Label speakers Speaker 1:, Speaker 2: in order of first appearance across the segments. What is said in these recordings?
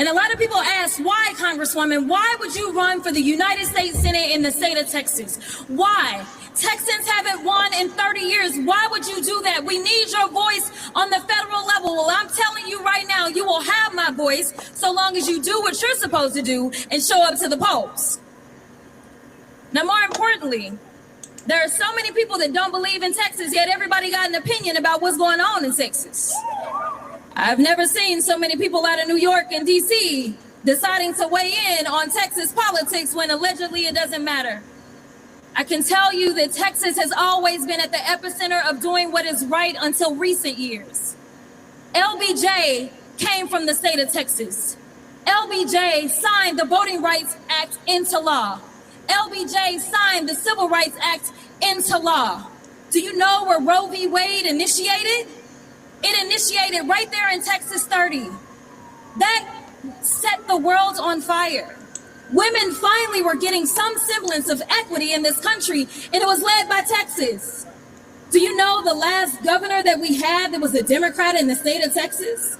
Speaker 1: And a lot of people ask, why, Congresswoman, why would you run for the United States Senate in the state of Texas? Why? Texans haven't won in 30 years. Why would you do that? We need your voice on the federal level. Well, I'm telling you right now, you will have my voice so long as you do what you're supposed to do and show up to the polls. Now, more importantly, there are so many people that don't believe in Texas, yet everybody got an opinion about what's going on in Texas. I've never seen so many people out of New York and DC deciding to weigh in on Texas politics when allegedly it doesn't matter. I can tell you that Texas has always been at the epicenter of doing what is right until recent years. LBJ came from the state of Texas. LBJ signed the Voting Rights Act into law. LBJ signed the Civil Rights Act into law. Do you know where Roe v. Wade initiated? It initiated right there in Texas 30. That set the world on fire. Women finally were getting some semblance of equity in this country, and it was led by Texas. Do you know the last governor that we had that was a Democrat in the state of Texas?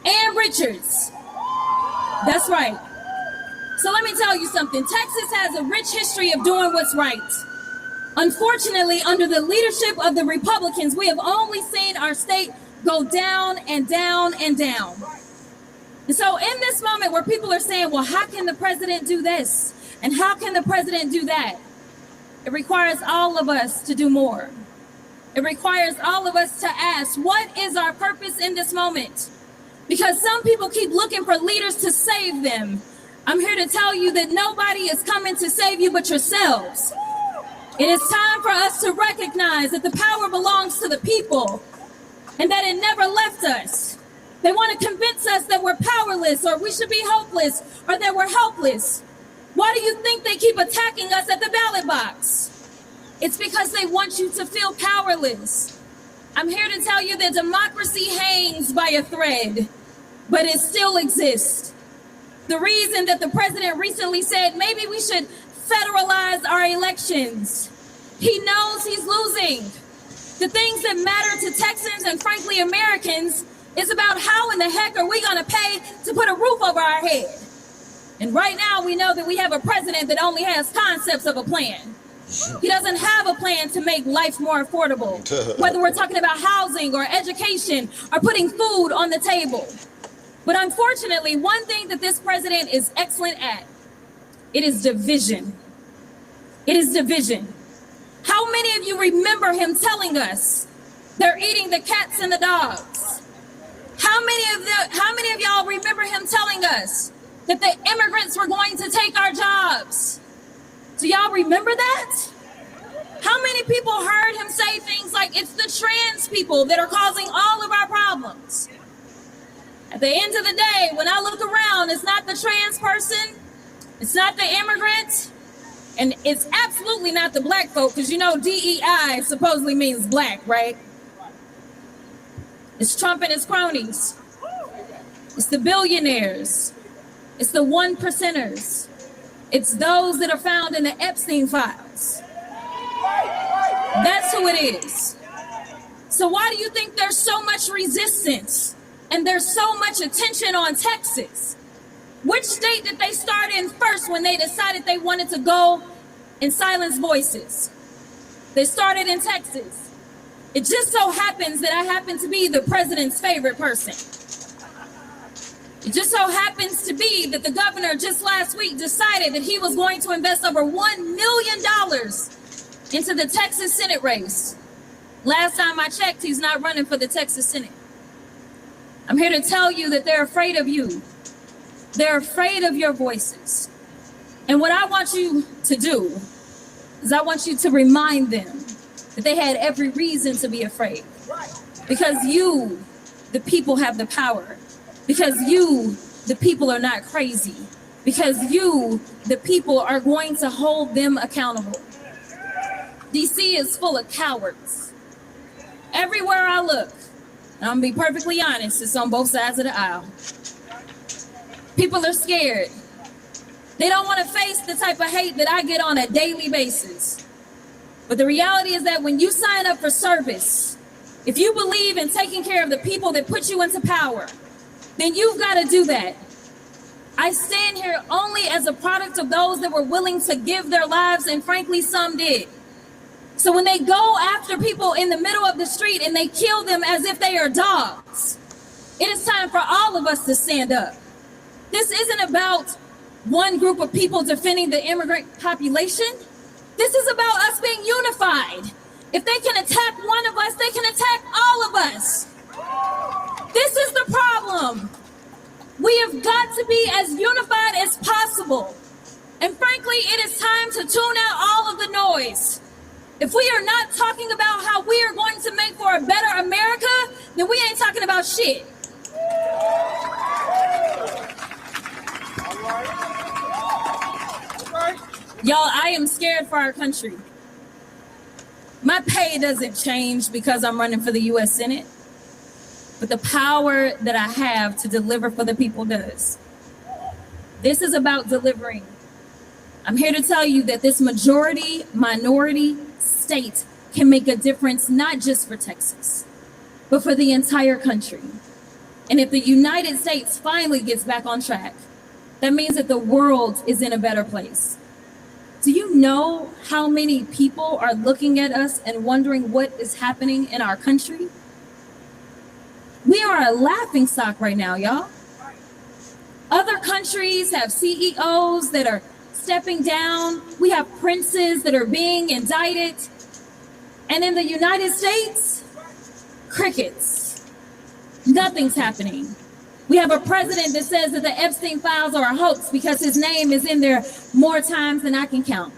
Speaker 1: Ann Richards. That's right. So let me tell you something. Texas has a rich history of doing what's right. Unfortunately, under the leadership of the Republicans, we have only seen our state go down and down and down. And so in this moment where people are saying, well, how can the president do this? And how can the president do that? It requires all of us to do more. It requires all of us to ask, what is our purpose in this moment? Because some people keep looking for leaders to save them. I'm here to tell you that nobody is coming to save you but yourselves. It is time for us to recognize that the power belongs to the people and that it never left us. They want to convince us that we're powerless or we should be hopeless or that we're helpless. Why do you think they keep attacking us at the ballot box? It's because they want you to feel powerless. I'm here to tell you that democracy hangs by a thread, but it still exists. The reason that the president recently said maybe we should federalize our elections. He knows he's losing. The things that matter to Texans and frankly Americans is about how in the heck are we going to pay to put a roof over our head. And right now we know that we have a president that only has concepts of a plan. He doesn't have a plan to make life more affordable, whether we're talking about housing or education or putting food on the table. But unfortunately, one thing that this president is excellent at, it is division. It is division. How many of you remember him telling us they're eating the cats and the dogs? How many of y'all remember him telling us that the immigrants were going to take our jobs? Do y'all remember that? How many people heard him say things like it's the trans people that are causing all of our problems? At the end of the day, when I look around, it's not the trans person, it's not the immigrant, and it's absolutely not the black folk, because you know DEI supposedly means black, right? It's Trump and his cronies. It's the billionaires. It's the 1%ers. It's those that are found in the Epstein files. That's who it is. So why do you think there's so much resistance and there's so much attention on Texas? Which state did they start in first when they decided they wanted to go and silence voices? They started in Texas. It just so happens that I happen to be the president's favorite person. It just so happens to be that the governor just last week decided that he was going to invest over $1 million into the Texas Senate race. Last time I checked, he's not running for the Texas Senate. I'm here to tell you that they're afraid of you. They're afraid of your voices. And what I want you to do is I want you to remind them that they had every reason to be afraid. Because you, the people, have the power. Because you, the people, are not crazy. Because you, the people, are going to hold them accountable. DC is full of cowards. Everywhere I look, and I'm gonna be perfectly honest, it's on both sides of the aisle. People are scared. They don't want to face the type of hate that I get on a daily basis. But the reality is that when you sign up for service, if you believe in taking care of the people that put you into power, then you've got to do that. I stand here only as a product of those that were willing to give their lives, and frankly, some did. So when they go after people in the middle of the street and they kill them as if they are dogs, it is time for all of us to stand up. This isn't about one group of people defending the immigrant population. This is about us being unified. If they can attack one of us, they can attack all of us. This is the problem. We have got to be as unified as possible. And frankly, it is time to tune out all of the noise. If we are not talking about how we are going to make for a better America, then we ain't talking about shit. Y'all, I am scared for our country. My pay doesn't change because I'm running for the U.S. Senate, but the power that I have to deliver for the people does. This is about delivering. I'm here to tell you that this minority state can make a difference, not just for Texas, but for the entire country. And if the United States finally gets back on track, that means that the world is in a better place. Do you know how many people are looking at us and wondering what is happening in our country? We are a laughingstock right now, y'all. Other countries have CEOs that are stepping down. We have princes that are being indicted. And in the United States, crickets. Nothing's happening. We have a president that says that the Epstein files are a hoax because his name is in there more times than I can count.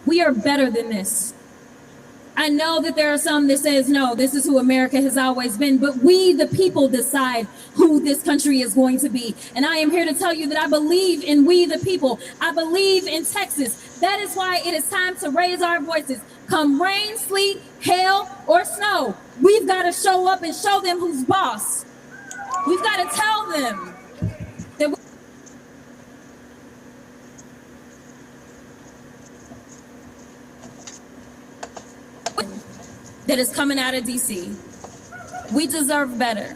Speaker 1: We are better than this. I know that there are some that says, no, this is who America has always been, but we, the people, decide who this country is going to be. And I am here to tell you that I believe in we, the people. I believe in Texas. That is why it is time to raise our voices. Come rain, sleet, hail, or snow, we've got to show up and show them who's boss. We've got to tell them that that is coming out of DC. We deserve better.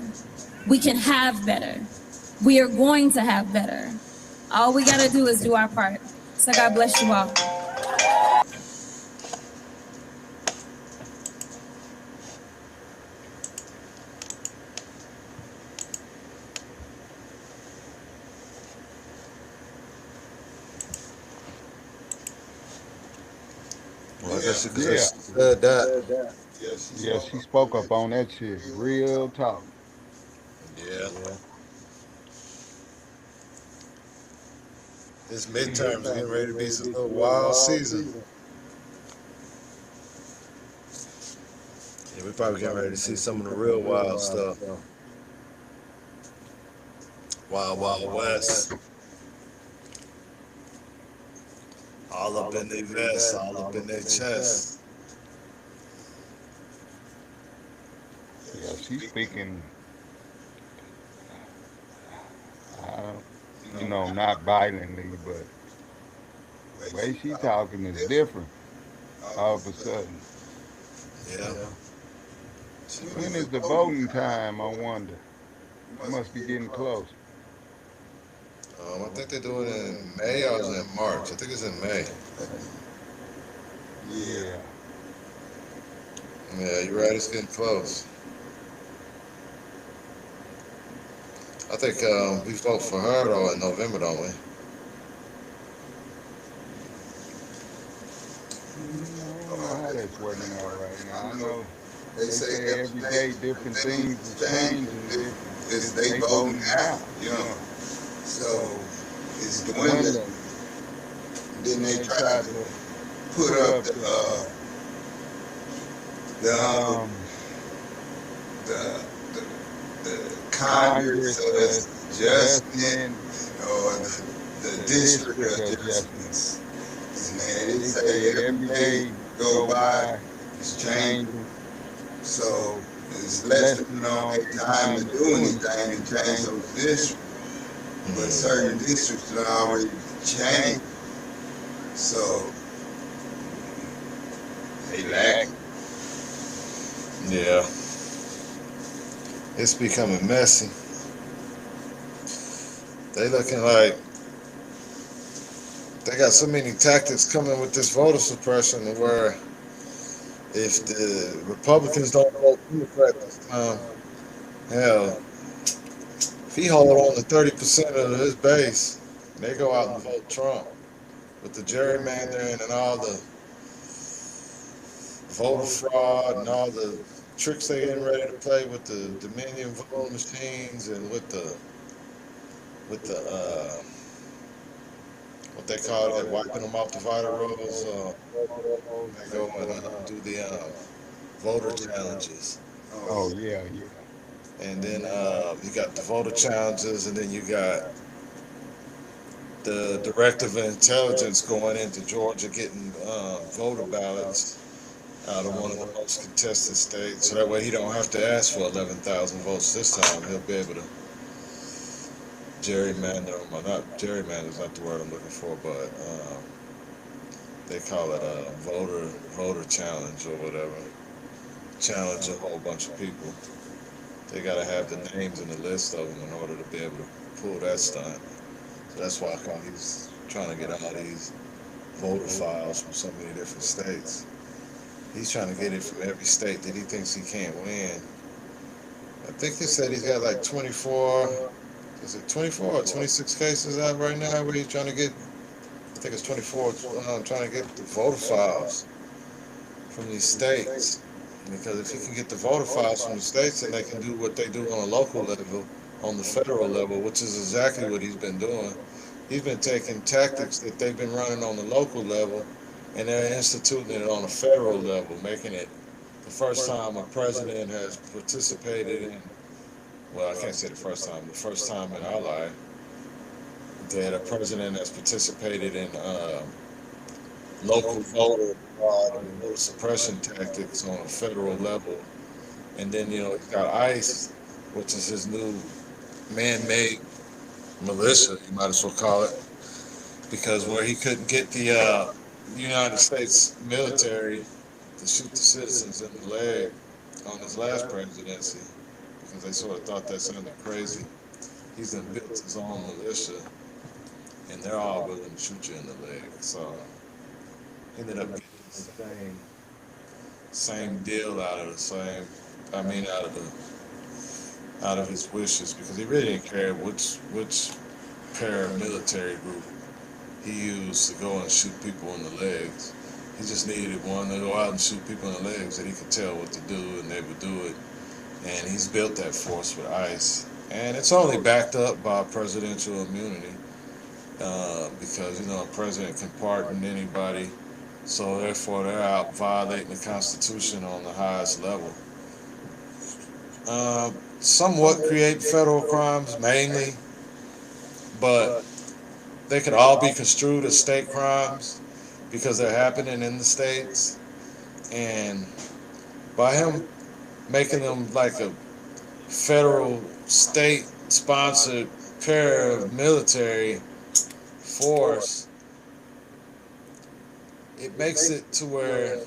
Speaker 1: We can have better. We are going to have better. All we got to do is do our part. So God bless you all.
Speaker 2: Well, that's a good that.
Speaker 3: Yeah, she spoke up on that shit. Real talk.
Speaker 2: Yeah. This midterm's getting ready to be some little wild season. Yeah, we probably getting ready to see some of the real wild stuff. Wild, Wild West. All up in their vest, all up in their chest.
Speaker 3: Yeah, she's speaking, not violently, but the way she's talking is different all of a sudden.
Speaker 2: Yeah.
Speaker 3: When is the voting time, I wonder? It must be getting close.
Speaker 2: I think they're doing it in May or is it in March? I think it's in May.
Speaker 3: Yeah.
Speaker 2: Yeah, you're right, it's getting close. I think we vote for her though in November, don't we?
Speaker 3: I don't know how that's working out right now. I know they say every day different things are changing.
Speaker 4: Is they voting out, So it's dwindling. Then they try to put up the Congress adjustment or the district adjustments. And they say every day go by, it's changing. So it's less than time to do anything and change those districts. But certain districts are already changed. So they lack.
Speaker 2: Yeah. It's becoming messy. They looking like they got so many tactics coming with this voter suppression to where if the Republicans don't vote Democrat this time, hell, if he hold on to 30% of his base, they go out and vote Trump with the gerrymandering and all the voter fraud and all the tricks they getting ready to play with the Dominion voting machines and with the what they call it, wiping them off the voter rolls. They go and do the voter challenges.
Speaker 3: Oh yeah, yeah.
Speaker 2: And then you got the voter challenges, and then you got the directive of intelligence going into Georgia getting voter ballots out of one of the most contested states. So that way he don't have to ask for 11,000 votes this time. He'll be able to gerrymander them. Well, not gerrymander is not the word I'm looking for, but they call it a voter challenge or whatever. Challenge a whole bunch of people. They got to have the names in the list of them in order to be able to pull that stunt. So that's why he's trying to get all these voter files from so many different states. He's trying to get it from every state that he thinks he can't win. I think they said he's got like 24, is it 24 or 26 cases out right now where he's trying to get, I think it's 24, trying to get the voter files from these states. Because if he can get the voter files from the states, then they can do what they do on a local level, on the federal level, which is exactly what he's been doing. He's been taking tactics that they've been running on the local level, and they're instituting it on a federal level, making it the first time a president has participated in, well, I can't say the first time in our life, that a president has participated in local voter fraud and voter suppression tactics on a federal level. And then, he's got ICE, which is his new man-made militia, you might as well call it, because where he couldn't get the United States military to shoot the citizens in the leg on his last presidency, because they sort of thought that sounded crazy. He's then built his own militia, and they're all willing to shoot you in the leg. So ended up getting the same deal out of his wishes, because he really didn't care which paramilitary group he used to go and shoot people in the legs. He just needed one to go out and shoot people in the legs that he could tell what to do, and they would do it. And he's built that force with ICE. And it's only backed up by presidential immunity, because, a president can pardon anybody. So therefore, they're out violating the Constitution on the highest level. Somewhat create federal crimes, mainly, but they could all be construed as state crimes because they're happening in the states. And by him making them like a federal, state-sponsored paramilitary force, it makes it to where,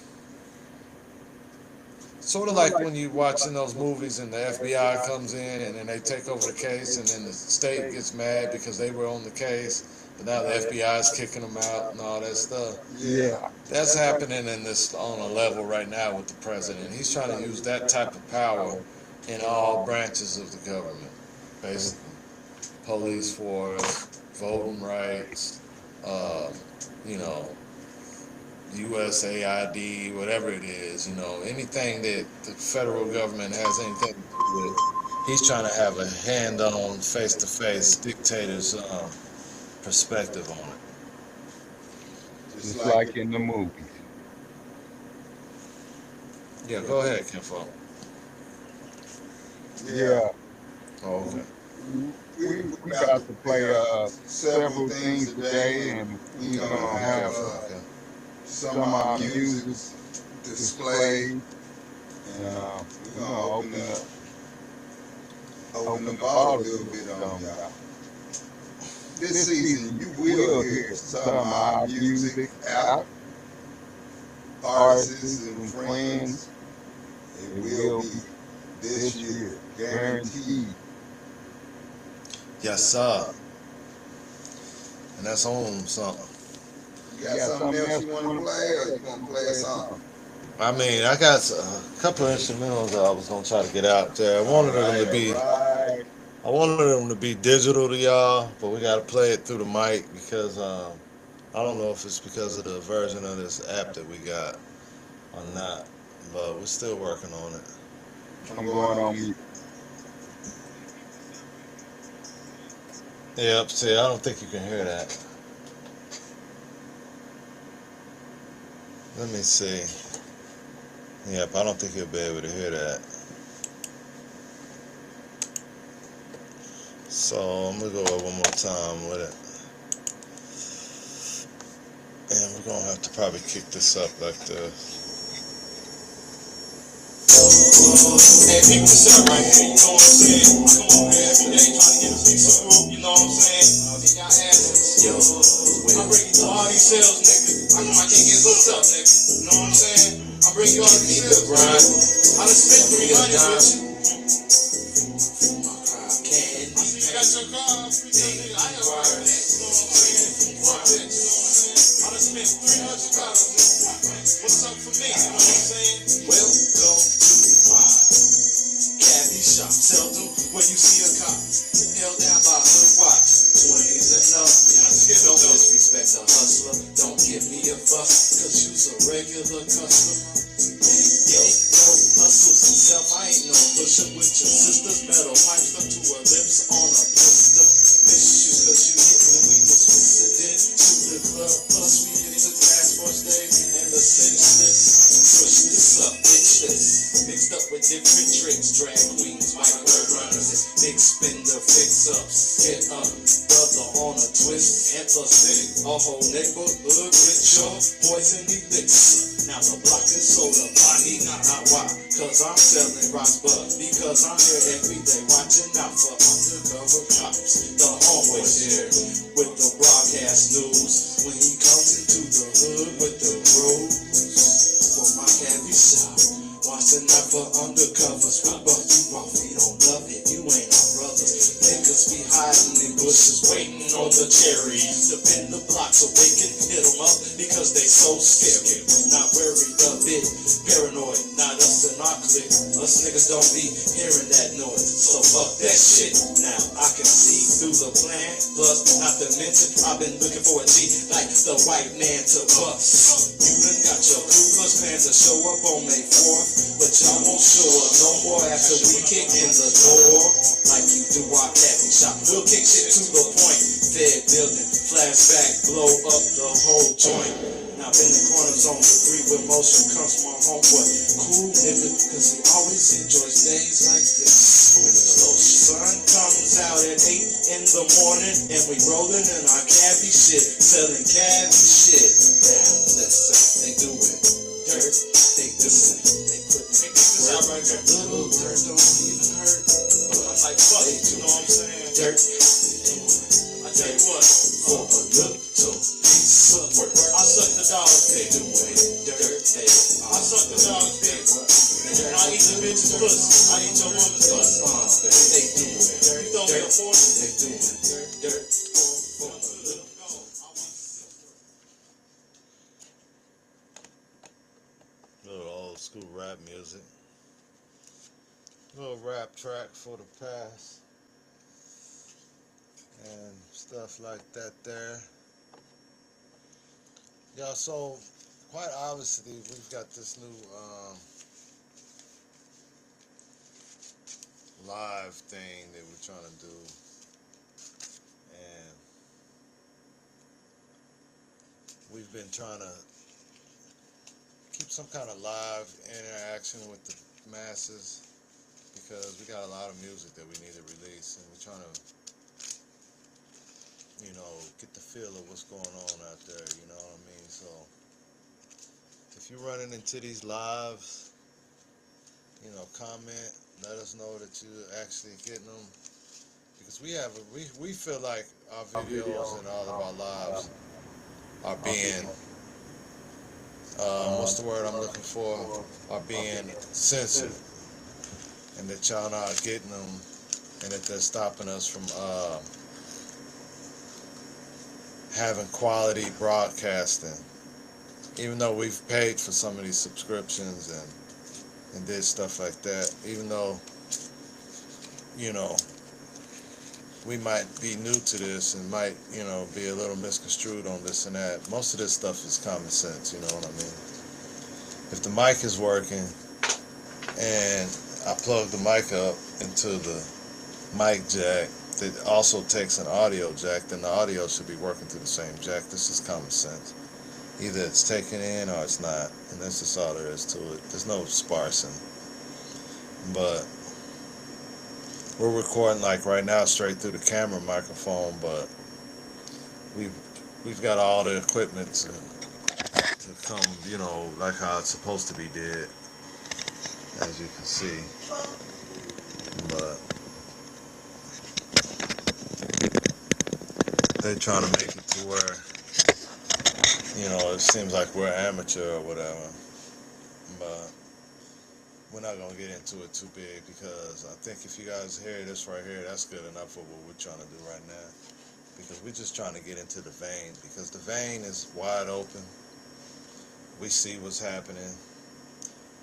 Speaker 2: sort of like when you watching those movies and the FBI comes in and then they take over the case, and then the state gets mad because they were on the case, but now the FBI is kicking them out and all that stuff.
Speaker 3: Yeah.
Speaker 2: That's happening on a level right now with the president. He's trying to use that type of power in all branches of the government, basically. Police force, voting rights, USAID, whatever it is, anything that the federal government has anything to do with, he's trying to have a hand-on, face-to-face dictator's perspective on it.
Speaker 3: Just like in the movies.
Speaker 2: Yeah, go ahead, Kinfo.
Speaker 3: Yeah.
Speaker 2: Oh, okay.
Speaker 3: We got to play several things today, and we're gonna have some of our music displayed, and we're gonna open the ball a little bit on y'all. This season, you will hear some of our music out. Artists and friends, it will be this year, guaranteed.
Speaker 2: Yes, sir. and that's on something.
Speaker 4: You got something else you want to play, or you want to play a song?
Speaker 2: I mean, I got a couple of instrumentals that I was gonna try to get out there.
Speaker 3: Right.
Speaker 2: I wanted them to be digital to y'all, but we gotta play it through the mic because I don't know if it's because of the version of this app that we got or not, but we're still working on it.
Speaker 3: I'm going on mute.
Speaker 2: Yep. See, I don't think you can hear that. Let me see. Yep, I don't think you'll be able to hear that. So I'm gonna go over one more time with it. And we're gonna have to probably kick this up like this.
Speaker 5: Hey, pick this up right here, you know what I'm saying? I come over here every day trying to get a piece of fruit, you know what I'm saying? Get y'all asses. Yo, I bring you to all these sales, nigga. I can't get hooked up, nigga. You know what I'm saying? I bring you all these sales, bro. I done spent 300 with you. I see you got your car, nigga. I ain't worried that, you know what I'm saying? Fuck that, you know what I'm saying? I done spent $300, nigga. What's up for me, you know what I'm saying? Well, go to my cabbie shop. Tell them when you see a cop held down by hood watch. 20s and up. Don't disrespect a hustler. Don't give me a fuss, cause you's a regular customer. Yo, hustle self, I ain't no pusher with your sister's metal pipes up to her lips on a blister. Miss you cause you hit when we was visited to the club. Plus we hit the grass first day and the cinch list. Switch this up, bitch this. Mixed up with different tricks, drag queens, microwave runners, big spender fix-ups. Get up, brother on a twist, anti-stick, a whole neighborhood with your poison elixir. Now the block is soda, body not why, cause I'm selling rocks, but because I'm here every day watching out for undercover cops. The homeboy's here with the broadcast news when he comes into the hood with the rules. For my cabbie shop, watching out for undercovers. We buck you off, we don't love it, you ain't our brothers. Niggas be hiding in bushes, waiting on the cherries. To pin the blocks awaken, hit them up because they so scary. Not worried a bit, paranoid, not us and our clique. Us niggas don't be hearing that noise, so fuck that shit. Now I can see through the plan, plus not to mention I've been looking for a G like the white man to bust. You done got your Ku Klux Klan to show up on May 4th, but y'all won't show up no more after we kick in the door. Like you do our cabbie shop, we'll kick shit to the point. Fed building, flashback, blow up the whole joint. Now in the corners on the 3 with motion comes my homeboy. Cool nigga, cause he always enjoys days like this. When the sun comes out at 8 in the morning and we rolling in our cabbie shit, selling cabbie shit. Now listen, they do it dirt, they listen, they put this out right there. Little dirt don't even hurt. I'm like fuck it, you know what I'm saying? Dirt. I tell you what, for a little piece of work, I suck the dog's dick. Dirt, I suck the dog's dick. I eat the bitch's pussy. I eat your woman's pussy. They do it. You throw me a fortune. They do it. Dirt. For a little.
Speaker 2: Little old school rap music. Little rap track for the past. And stuff like that there. Yeah, so quite obviously we've got this new live thing that we're trying to do. And we've been trying to keep some kind of live interaction with the masses because we got a lot of music that we need to release, and we're trying to, you know, get the feel of what's going on out there, you know what I mean? So if you're running into these lives, you know, comment, let us know that you're actually getting them, because we feel like our videos and all of our lives are being what's the word I'm looking for, are being censored, and that y'all not getting them, and that they're stopping us from having quality broadcasting. Even though we've paid for some of these subscriptions and did stuff like that, even though, you know, we might be new to this and might, you know, be a little misconstrued on this and that. Most of this stuff is common sense, you know what I mean? If the mic is working and I plug the mic up into the mic jack that also takes an audio jack, then the audio should be working through the same jack. This is common sense. Either it's taken in or it's not, and that's just all there is to it. There's no sparsing. But we're recording like right now straight through the camera microphone, but we've got all the equipment to come, you know, like how it's supposed to be did, as you can see. But they're trying to make it to where, you know, it seems like we're amateur or whatever, but we're not going to get into it too big, because I think if you guys hear this right here, that's good enough for what we're trying to do right now, because we're just trying to get into the vein, because the vein is wide open. We see what's happening.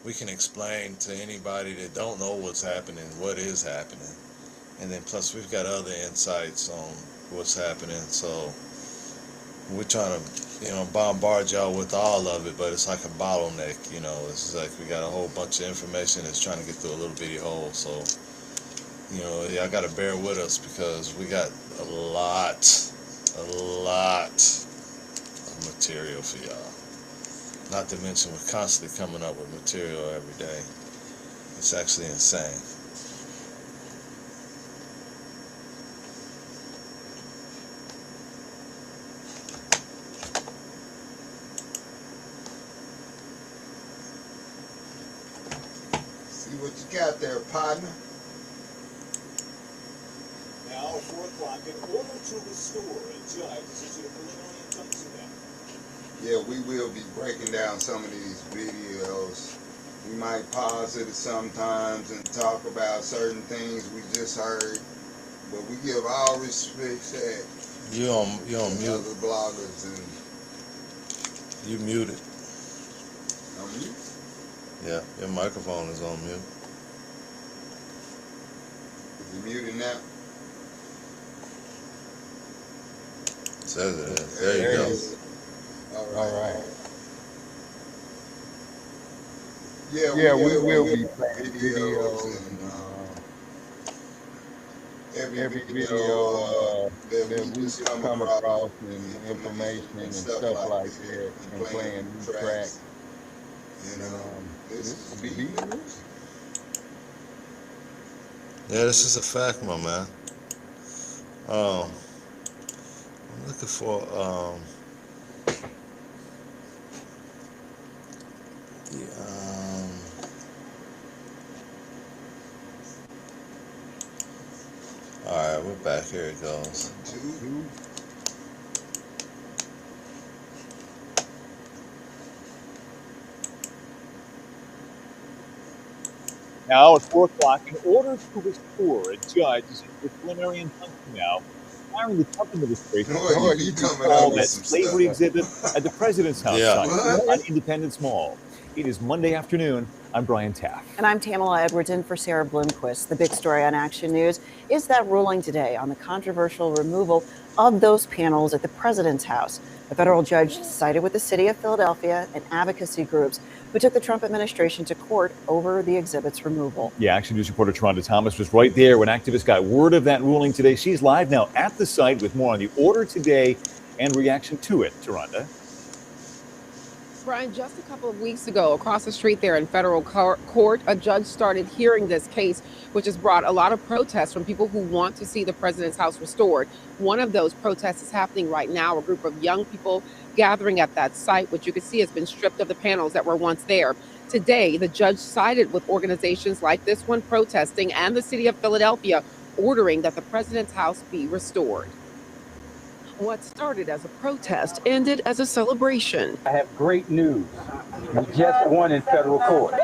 Speaker 2: We can explain to anybody that don't know what's happening what is happening, and then plus we've got other insights on what's happening, so we're trying to, you know, bombard y'all with all of it, but it's like a bottleneck, you know. It's like we got a whole bunch of information that's trying to get through a little bitty hole. So, you know, y'all got to bear with us, because we got a lot of material for y'all. Not to mention we're constantly coming up with material every day. It's actually insane.
Speaker 4: See what you got there, partner.
Speaker 5: Now, 4 o'clock, in order to restore a judge, is it a preliminary injunction now?
Speaker 4: Yeah, we will be breaking down some of these videos. We might pause it sometimes and talk about certain things we just heard, but we give all respect to
Speaker 2: You on mute.
Speaker 4: other bloggers and
Speaker 2: You muted.
Speaker 4: mute.
Speaker 2: Yeah, your microphone is on mute.
Speaker 4: Is he muted now?
Speaker 2: Says it is. There you go.
Speaker 4: it is. All right. Yeah, we will be playing videos and every video that we just come across and information and stuff like that, and playing new tracks. This is beat news.
Speaker 2: Yeah, this is a fact, my man. I'm looking for all right, we're back. Here it goes.
Speaker 6: Now at 4 o'clock, in order to restore a judge is a preliminary injunction now, firing the Trump administration
Speaker 4: Boy, you coming
Speaker 6: all
Speaker 4: up with
Speaker 6: that
Speaker 4: some
Speaker 6: slavery
Speaker 4: stuff.
Speaker 6: exhibit at the President's House
Speaker 2: Yeah.
Speaker 6: site on Independence Mall. It is Monday afternoon. I'm Brian Taff.
Speaker 7: And I'm Tamala Edwards in for Sarah Bloomquist. The big story on Action News is that ruling today on the controversial removal of those panels at the President's House. A federal judge sided with the city of Philadelphia and advocacy groups who took the Trump administration to court over the exhibit's removal.
Speaker 6: Yeah, Action News reporter Taronda Thomas was right there when activists got word of that ruling today. She's live now at the site with more on the order today and reaction to it. Taronda.
Speaker 8: Brian, just a couple of weeks ago, across the street there in federal court, a judge started hearing this case, which has brought a lot of protests from people who want to see the president's house restored. One of those protests is happening right now. A group of young people gathering at that site, which you can see has been stripped of the panels that were once there. Today, the judge sided with organizations like this one protesting and the city of Philadelphia, ordering that the president's house be restored. What started as a protest ended as a celebration.
Speaker 9: I have great news. We just won in federal court.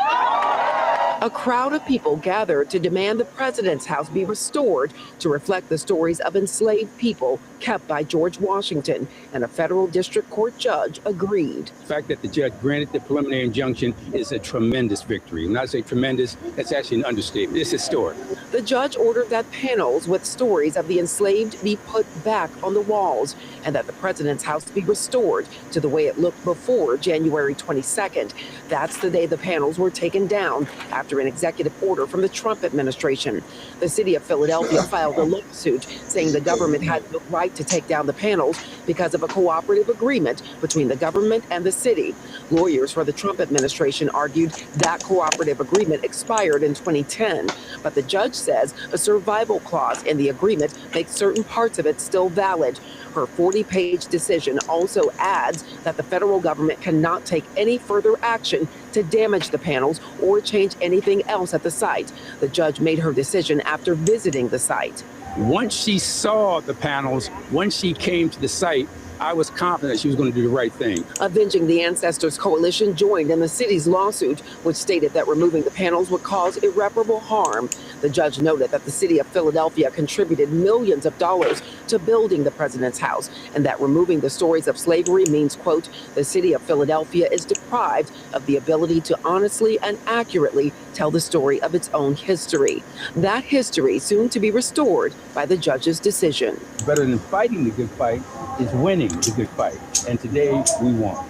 Speaker 8: A crowd of people gathered to demand the president's house be restored to reflect the stories of enslaved people kept by George Washington, and a federal district court judge agreed.
Speaker 9: The fact that the judge granted the preliminary injunction is a tremendous victory. When I say tremendous, that's actually an understatement. It's historic.
Speaker 8: The judge ordered that panels with stories of the enslaved be put back on the walls, and that the president's house be restored to the way it looked before January 22nd. That's the day the panels were taken down after an executive order from the Trump administration. The city of Philadelphia filed a lawsuit saying the government had no right to take down the panels because of a cooperative agreement between the government and the city. Lawyers for the Trump administration argued that cooperative agreement expired in 2010, but the judge says a survival clause in the agreement makes certain parts of it still valid. Her 40-page decision also adds that the federal government cannot take any further action to damage the panels or change anything else at the site. The judge made her decision after visiting the site.
Speaker 9: Once she saw the panels, once she came to the site, I was confident she was going to do the right thing.
Speaker 8: Avenging the Ancestors Coalition joined in the city's lawsuit, which stated that removing the panels would cause irreparable harm. The judge noted that the city of Philadelphia contributed millions of dollars to building the president's house, and that removing the stories of slavery means, quote, the city of Philadelphia is deprived of the ability to honestly and accurately tell the story of its own history. That history soon to be restored by the judge's decision.
Speaker 9: Better than fighting the good fight is winning the good fight. And today we won.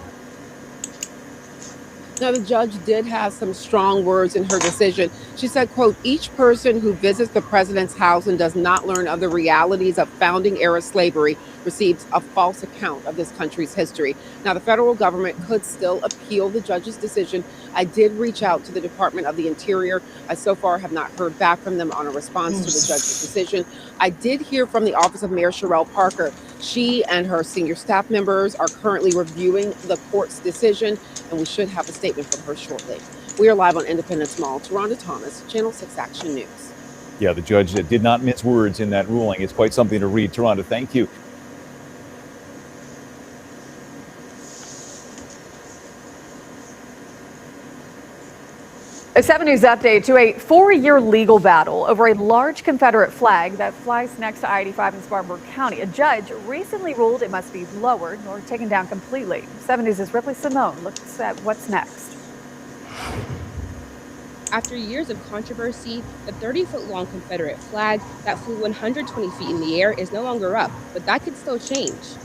Speaker 8: Now, the judge did have some strong words in her decision. She said, quote, each person who visits the president's house and does not learn of the realities of founding era slavery receives a false account of this country's history. Now, the federal government could still appeal the judge's decision. I did reach out to the Department of the Interior. I so far have not heard back from them on a response to the judge's decision. I did hear from the office of Mayor Sherrell Parker. She and her senior staff members are currently reviewing the court's decision, and we should have a statement from her shortly. We are live on Independence Mall. Taronda Thomas, Channel 6 Action News.
Speaker 6: Yeah, the judge did not mince words in that ruling. It's quite something to read. Taronda, thank you.
Speaker 10: A 7 News update to a 4-year legal battle over a large Confederate flag that flies next to I-85 in Spartanburg County. A judge recently ruled it must be lowered or taken down completely. 7 News' Ripley Simone looks at what's next.
Speaker 11: After years of controversy, the 30-foot-long Confederate flag that flew 120 feet in the air is no longer up, but that could still change.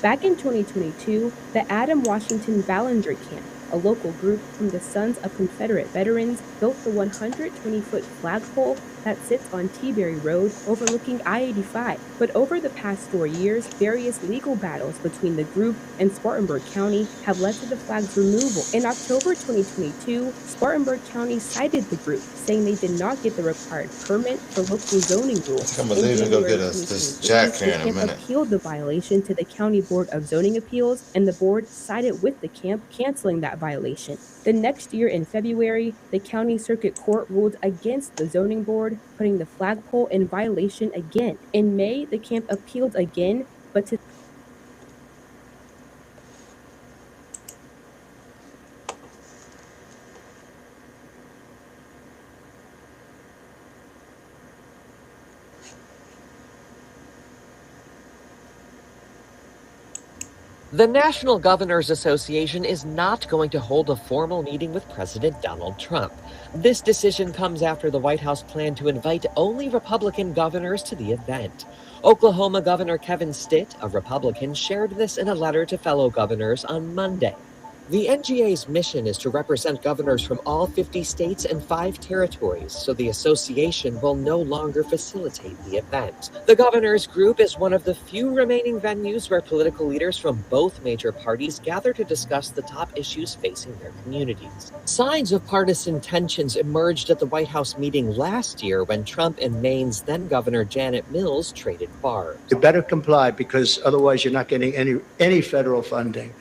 Speaker 11: Back in 2022, the Adam Washington Ballinger Camp, a local group from the Sons of Confederate Veterans, built the 120-foot flagpole that sits on T-Berry Road overlooking I-85. But over the past 4 years, various legal battles between the group and Spartanburg County have led to the flag's removal. In October 2022, Spartanburg County cited the group, saying they did not get the required permit for local zoning rules.
Speaker 2: I'm gonna leave and go get us this jack here in a
Speaker 11: The camp
Speaker 2: minute.
Speaker 11: appealed the violation to the County Board of Zoning Appeals, and the board sided with the camp, canceling that violation. The next year in February, the County Circuit Court ruled against the zoning board, putting the flagpole in violation again. In May, the camp appealed again, but to
Speaker 12: The National Governors Association is not going to hold a formal meeting with President Donald Trump. This decision comes after the White House planned to invite only Republican governors to the event. Oklahoma Governor Kevin Stitt, a Republican, shared this in a letter to fellow governors on Monday. The NGA's mission is to represent governors from all 50 states and 5 territories, so the association will no longer facilitate the event. The governors group is one of the few remaining venues where political leaders from both major parties gather to discuss the top issues facing their communities. Signs of partisan tensions emerged at the White House meeting last year when Trump and Maine's then Governor Janet Mills traded barbs.
Speaker 13: You better comply, because otherwise you're not getting any federal funding.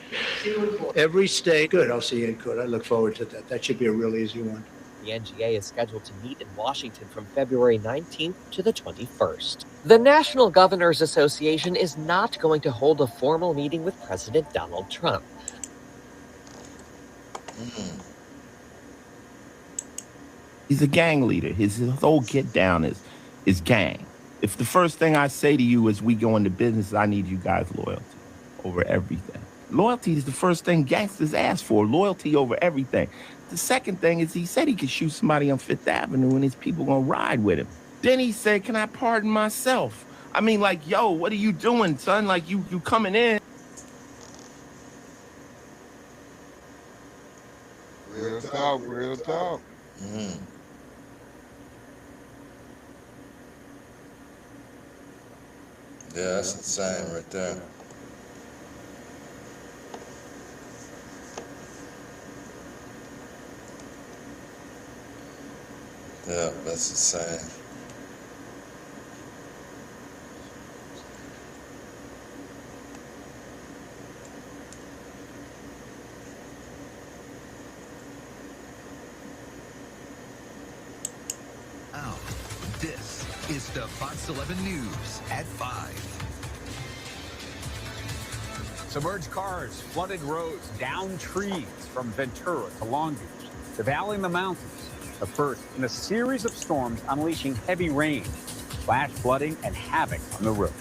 Speaker 13: Every state, good, I'll see you in court. I look forward to that. That should be a real easy one.
Speaker 12: The NGA is scheduled to meet in Washington from February 19th to the 21st. The National Governors Association is not going to hold a formal meeting with President Donald Trump.
Speaker 14: He's a gang leader. His whole get down is gang. If the first thing I say to you as we go into business, I need you guys loyalty over everything. Loyalty is the first thing gangsters ask for, loyalty over everything. The second thing is he said he could shoot somebody on Fifth Avenue and his people gonna ride with him. Then he said, can I pardon myself? I mean, like, yo, what are you doing, son? Like, you coming in.
Speaker 3: Real talk, real talk.
Speaker 2: Mm. Yeah, that's insane right there. Yeah, that's insane.
Speaker 15: Now, this is the Fox 11 News at 5.
Speaker 16: Submerged cars, flooded roads, downed trees from Ventura to Long Beach, the valley and the mountains. The first in a series of storms unleashing heavy rain, flash flooding, and havoc on the roads.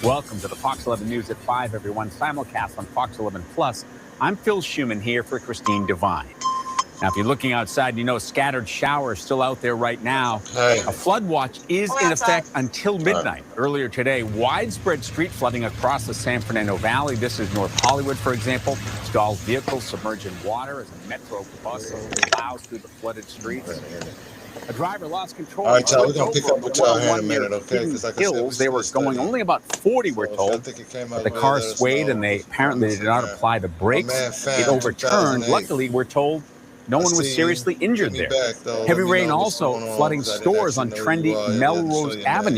Speaker 16: Welcome to the Fox 11 News at 5, everyone. Simulcast on Fox 11 Plus. I'm Phil Schuman here for Christine Devine. Now, if you're looking outside, you know scattered showers still out there right now.
Speaker 2: Hey.
Speaker 16: A flood watch is in effect until midnight. Earlier today, widespread street flooding across the San Fernando Valley. This is North Hollywood, for example. Stalled vehicles submerged in water as a metro bus plows through the flooded streets. A driver lost control.
Speaker 2: All right, y'all, we're going to pick up with y'all here in a minute, okay?
Speaker 16: Because like I said, they were going only about 40, we're told. But the car swayed and they apparently did not apply the brakes. It overturned. Luckily, we're told no one was seriously injured there. Heavy rain also flooding stores on trendy Melrose Avenue.